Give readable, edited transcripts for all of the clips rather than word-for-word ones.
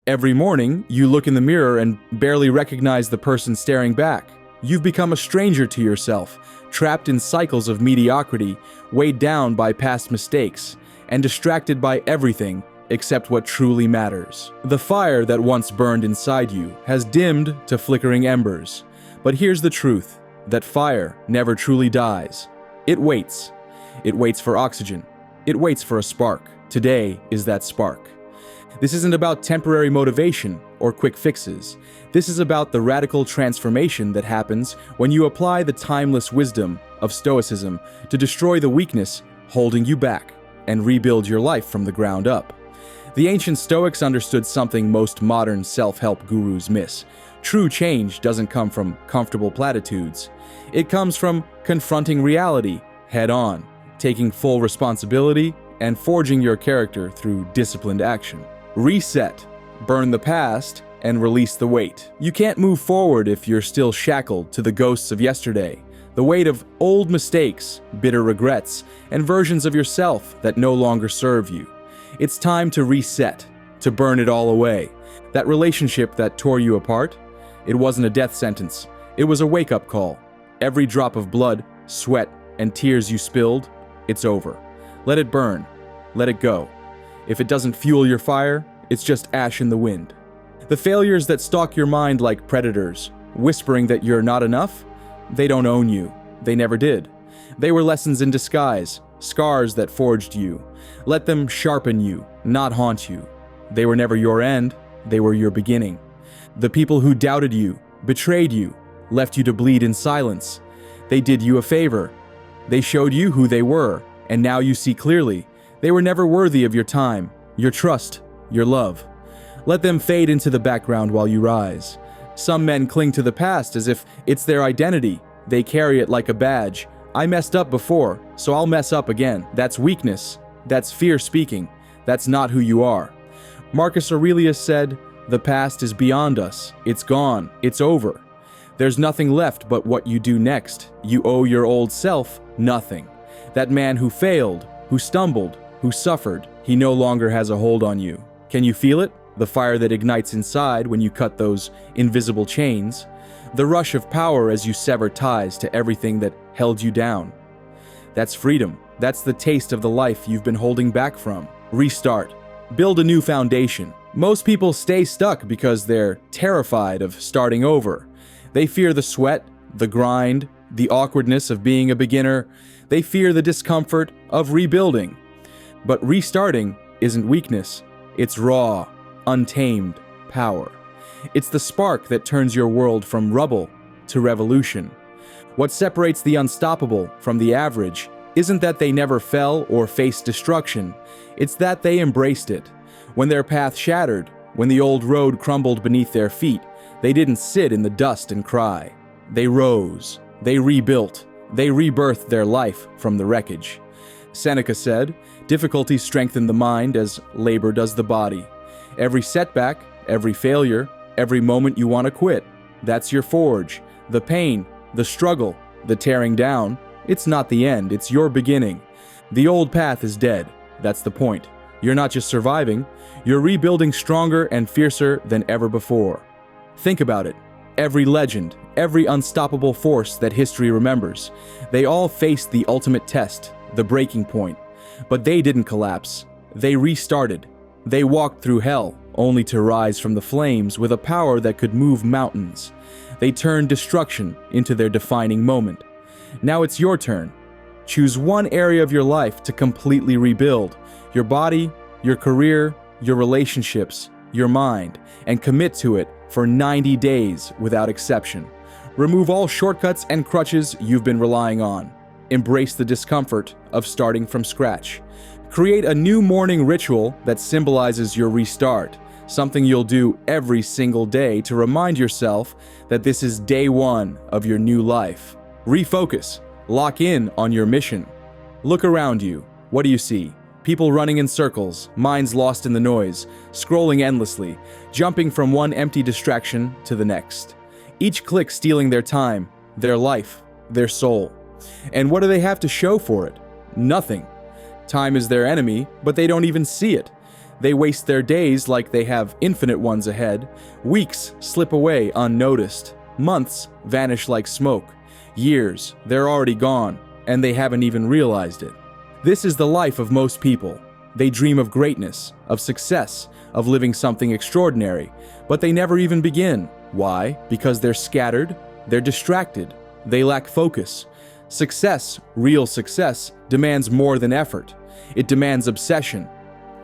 Every morning, you look in the mirror and barely recognize the person staring back. You've become a stranger to yourself, trapped in cycles of mediocrity, weighed down by past mistakes, and distracted by everything except what truly matters. The fire that once burned inside you has dimmed to flickering embers. But here's the truth, that fire never truly dies. It waits. It waits for oxygen. It waits for a spark. Today is that spark. This isn't about temporary motivation or quick fixes. This is about the radical transformation that happens when you apply the timeless wisdom of Stoicism to destroy the weakness holding you back and rebuild your life from the ground up. The ancient Stoics understood something most modern self-help gurus miss. True change doesn't come from comfortable platitudes. It comes from confronting reality head-on, taking full responsibility, and forging your character through disciplined action. Reset, burn the past, and release the weight. You can't move forward if you're still shackled to the ghosts of yesterday, the weight of old mistakes, bitter regrets, and versions of yourself that no longer serve you. It's time to reset, to burn it all away. That relationship that tore you apart, it wasn't a death sentence. It was a wake-up call. Every drop of blood, sweat, and tears you spilled, it's over. Let it burn. Let it go. If it doesn't fuel your fire, it's just ash in the wind. The failures that stalk your mind like predators, whispering that you're not enough, they don't own you. They never did. They were lessons in disguise, scars that forged you. Let them sharpen you, not haunt you. They were never your end, they were your beginning. The people who doubted you, betrayed you, left you to bleed in silence. They did you a favor. They showed you who they were, and now you see clearly. They were never worthy of your time, your trust, your love. Let them fade into the background while you rise. Some men cling to the past as if it's their identity. They carry it like a badge. I messed up before, so I'll mess up again. That's weakness. That's fear speaking. That's not who you are. Marcus Aurelius said, "The past is beyond us. It's gone. It's over. There's nothing left but what you do next. You owe your old self nothing. That man who failed, who stumbled, who suffered, he no longer has a hold on you." Can you feel it? The fire that ignites inside when you cut those invisible chains. The rush of power as you sever ties to everything that held you down. That's freedom. That's the taste of the life you've been holding back from. Restart. Build a new foundation. Most people stay stuck because they're terrified of starting over. They fear the sweat, the grind, the awkwardness of being a beginner. They fear the discomfort of rebuilding. But restarting isn't weakness. It's raw, untamed power. It's the spark that turns your world from rubble to revolution. What separates the unstoppable from the average isn't that they never fell or faced destruction. It's that they embraced it. When their path shattered, when the old road crumbled beneath their feet, they didn't sit in the dust and cry. They rose. They rebuilt. They rebirthed their life from the wreckage. Seneca said, "Difficulty strengthens the mind as labor does the body." Every setback, every failure, every moment you want to quit, that's your forge. The pain, the struggle, the tearing down, it's not the end, it's your beginning. The old path is dead. That's the point. You're not just surviving, you're rebuilding stronger and fiercer than ever before. Think about it. Every legend, every unstoppable force that history remembers, they all faced the ultimate test, the breaking point. But they didn't collapse. They restarted. They walked through hell, only to rise from the flames with a power that could move mountains. They turned destruction into their defining moment. Now it's your turn. Choose one area of your life to completely rebuild. Your body, your career, your relationships, your mind, and commit to it for 90 days without exception. Remove all shortcuts and crutches you've been relying on. Embrace the discomfort of starting from scratch. Create a new morning ritual that symbolizes your restart, something you'll do every single day to remind yourself that this is day one of your new life. Refocus. Lock in on your mission. Look around you. What do you see? People running in circles, minds lost in the noise, scrolling endlessly, jumping from one empty distraction to the next. Each click stealing their time, their life, their soul. And what do they have to show for it? Nothing. Time is their enemy, but they don't even see it. They waste their days like they have infinite ones ahead. Weeks slip away unnoticed. Months vanish like smoke. Years, they're already gone, and they haven't even realized it. This is the life of most people. They dream of greatness, of success, of living something extraordinary, but they never even begin. Why? Because they're scattered, they're distracted, they lack focus. Success, real success, demands more than effort. It demands obsession,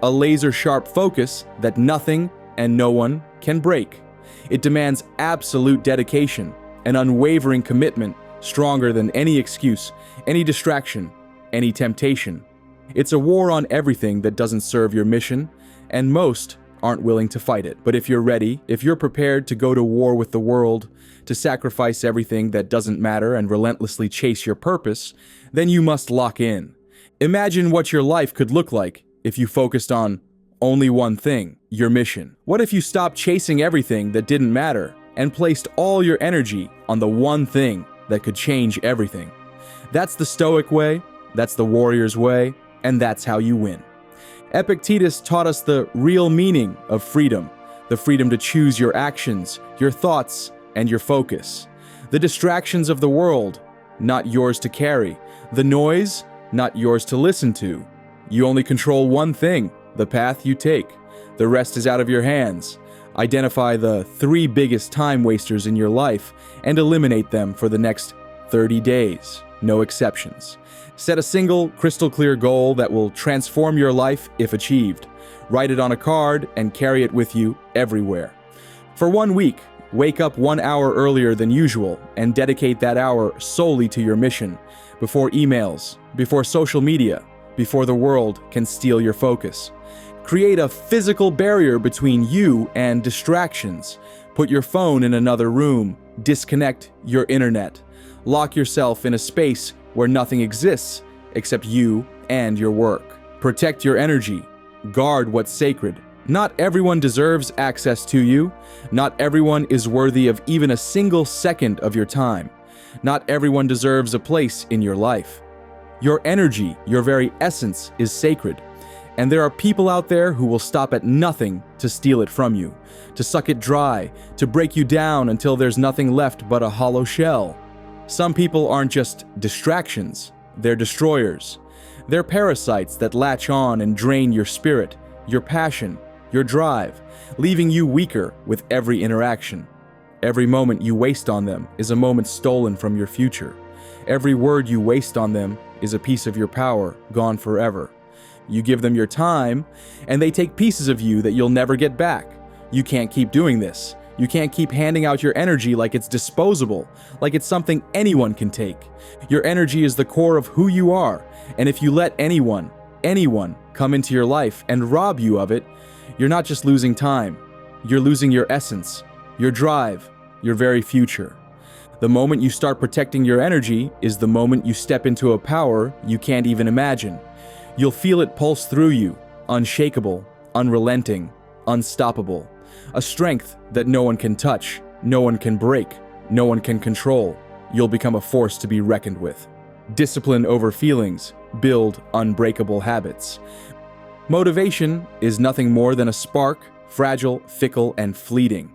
a laser-sharp focus that nothing and no one can break. It demands absolute dedication, an unwavering commitment stronger than any excuse, any distraction, any temptation. It's a war on everything that doesn't serve your mission, and most aren't willing to fight it. But if you're ready, if you're prepared to go to war with the world, to sacrifice everything that doesn't matter and relentlessly chase your purpose, then you must lock in. Imagine what your life could look like if you focused on only one thing, your mission. What if you stopped chasing everything that didn't matter and placed all your energy on the one thing that could change everything? That's the Stoic way, that's the warrior's way, and that's how you win. Epictetus taught us the real meaning of freedom, the freedom to choose your actions, your thoughts, and your focus. The distractions of the world, not yours to carry. The noise, not yours to listen to. You only control one thing, the path you take. The rest is out of your hands. Identify the 3 biggest time wasters in your life and eliminate them for the next 30 days. No exceptions. Set a single, crystal clear goal that will transform your life if achieved. Write it on a card and carry it with you everywhere. For 1 week, wake up 1 hour earlier than usual and dedicate that hour solely to your mission. Before emails, before social media, before the world can steal your focus. Create a physical barrier between you and distractions. Put your phone in another room. Disconnect your internet. Lock yourself in a space where nothing exists except you and your work. Protect your energy. Guard what's sacred. Not everyone deserves access to you. Not everyone is worthy of even a single second of your time. Not everyone deserves a place in your life. Your energy, your very essence, is sacred. And there are people out there who will stop at nothing to steal it from you, to suck it dry, to break you down until there's nothing left but a hollow shell. Some people aren't just distractions, they're destroyers. They're parasites that latch on and drain your spirit, your passion, your drive, leaving you weaker with every interaction. Every moment you waste on them is a moment stolen from your future. Every word you waste on them is a piece of your power gone forever. You give them your time, and they take pieces of you that you'll never get back. You can't keep doing this. You can't keep handing out your energy like it's disposable, like it's something anyone can take. Your energy is the core of who you are, and if you let anyone come into your life and rob you of it, you're not just losing time, you're losing your essence, your drive, your very future. The moment you start protecting your energy is the moment you step into a power you can't even imagine. You'll feel it pulse through you, unshakable, unrelenting, unstoppable. A strength that no one can touch, no one can break, no one can control. You'll become a force to be reckoned with. Discipline over feelings, build unbreakable habits. Motivation is nothing more than a spark, fragile, fickle, and fleeting.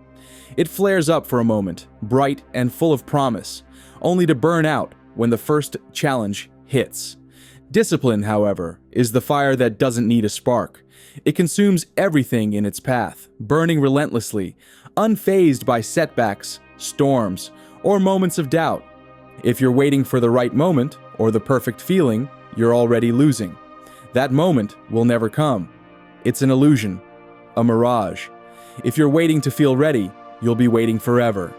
It flares up for a moment, bright and full of promise, only to burn out when the first challenge hits. Discipline, however, is the fire that doesn't need a spark. It consumes everything in its path, burning relentlessly, unfazed by setbacks, storms, or moments of doubt. If you're waiting for the right moment or the perfect feeling, you're already losing. That moment will never come. It's an illusion, a mirage. If you're waiting to feel ready, you'll be waiting forever.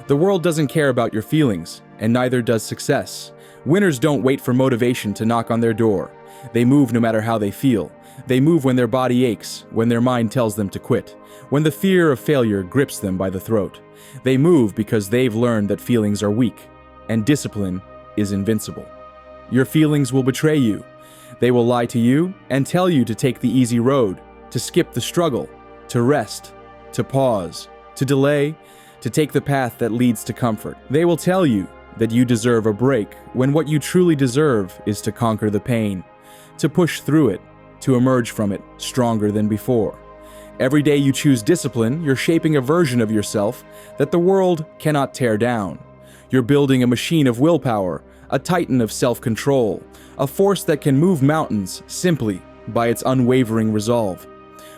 The world doesn't care about your feelings, and neither does success. Winners don't wait for motivation to knock on their door. They move no matter how they feel. They move when their body aches, when their mind tells them to quit, when the fear of failure grips them by the throat. They move because they've learned that feelings are weak, and discipline is invincible. Your feelings will betray you. They will lie to you and tell you to take the easy road, to skip the struggle, to rest, to pause, to delay, to take the path that leads to comfort. They will tell you that you deserve a break when what you truly deserve is to conquer the pain, to push through it, to emerge from it stronger than before. Every day you choose discipline, you're shaping a version of yourself that the world cannot tear down. You're building a machine of willpower, a titan of self-control, a force that can move mountains simply by its unwavering resolve.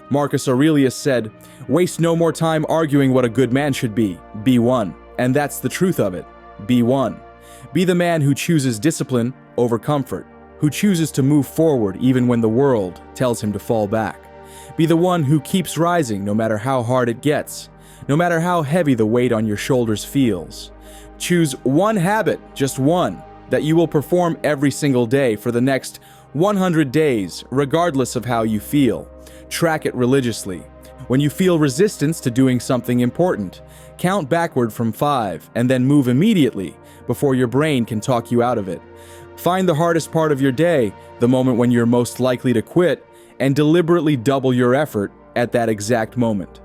Marcus Aurelius said, "Waste no more time arguing what a good man should be one." And that's the truth of it. Be one. Be the man who chooses discipline over comfort, who chooses to move forward even when the world tells him to fall back. Be the one who keeps rising no matter how hard it gets, no matter how heavy the weight on your shoulders feels. Choose one habit, just one, that you will perform every single day for the next 100 days, regardless of how you feel. Track it religiously. When you feel resistance to doing something important, count backward from 5 and then move immediately before your brain can talk you out of it. Find the hardest part of your day, the moment when you're most likely to quit, and deliberately double your effort at that exact moment.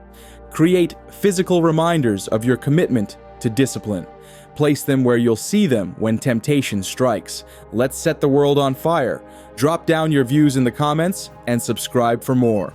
Create physical reminders of your commitment to discipline. Place them where you'll see them when temptation strikes. Let's set the world on fire. Drop down your views in the comments and subscribe for more.